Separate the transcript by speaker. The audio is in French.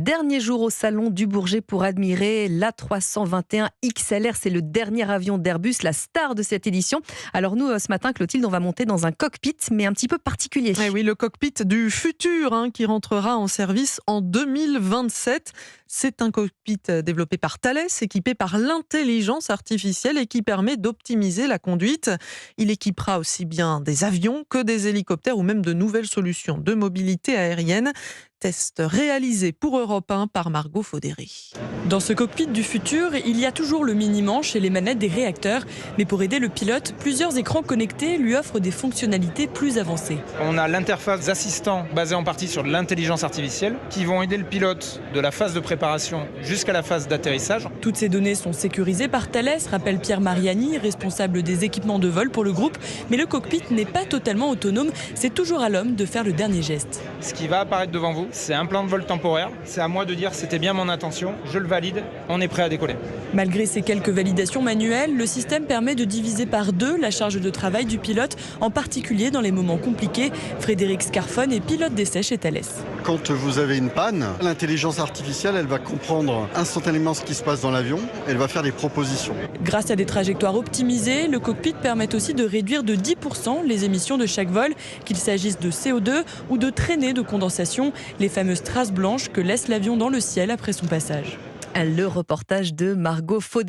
Speaker 1: Dernier jour au salon du Bourget pour admirer l'A321 XLR. C'est le dernier avion d'Airbus, la star de cette édition. Alors nous, ce matin, Clotilde, on va monter dans un cockpit, mais un petit peu particulier.
Speaker 2: Eh oui, le cockpit du futur qui rentrera en service en 2027. C'est un cockpit développé par Thales, équipé par l'intelligence artificielle et qui permet d'optimiser la conduite. Il équipera aussi bien des avions que des hélicoptères ou même de nouvelles solutions de mobilité aérienne. Test réalisé pour Europe 1 par Margot Faudéry.
Speaker 3: Dans ce cockpit du futur, il y a toujours le mini-manche et les manettes des réacteurs. Mais pour aider le pilote, plusieurs écrans connectés lui offrent des fonctionnalités plus avancées.
Speaker 4: On a l'interface assistant basée en partie sur de l'intelligence artificielle qui vont aider le pilote de la phase de préparation jusqu'à la phase d'atterrissage.
Speaker 3: Toutes ces données sont sécurisées par Thales, rappelle Pierre Mariani, responsable des équipements de vol pour le groupe. Mais le cockpit n'est pas totalement autonome, c'est toujours à l'homme de faire le dernier geste.
Speaker 4: Ce qui va apparaître devant vous, c'est un plan de vol temporaire. C'est à moi de dire c'était bien mon intention, je le valide, on est prêt à décoller.
Speaker 3: Malgré ces quelques validations manuelles, le système permet de diviser par 2 la charge de travail du pilote, en particulier dans les moments compliqués. Frédéric Scarfone est pilote d'essai chez Thales.
Speaker 5: Quand vous avez une panne, l'intelligence artificielle, elle va comprendre instantanément ce qui se passe dans l'avion, elle va faire des propositions.
Speaker 3: Grâce à des trajectoires optimisées, le cockpit permet aussi de réduire de 10% les émissions de chaque vol, qu'il s'agisse de CO2 ou de traînées de condensation, les fameuses traces blanches que laisse l'avion dans le ciel après son passage.
Speaker 1: Le reportage de Margot Faudéry.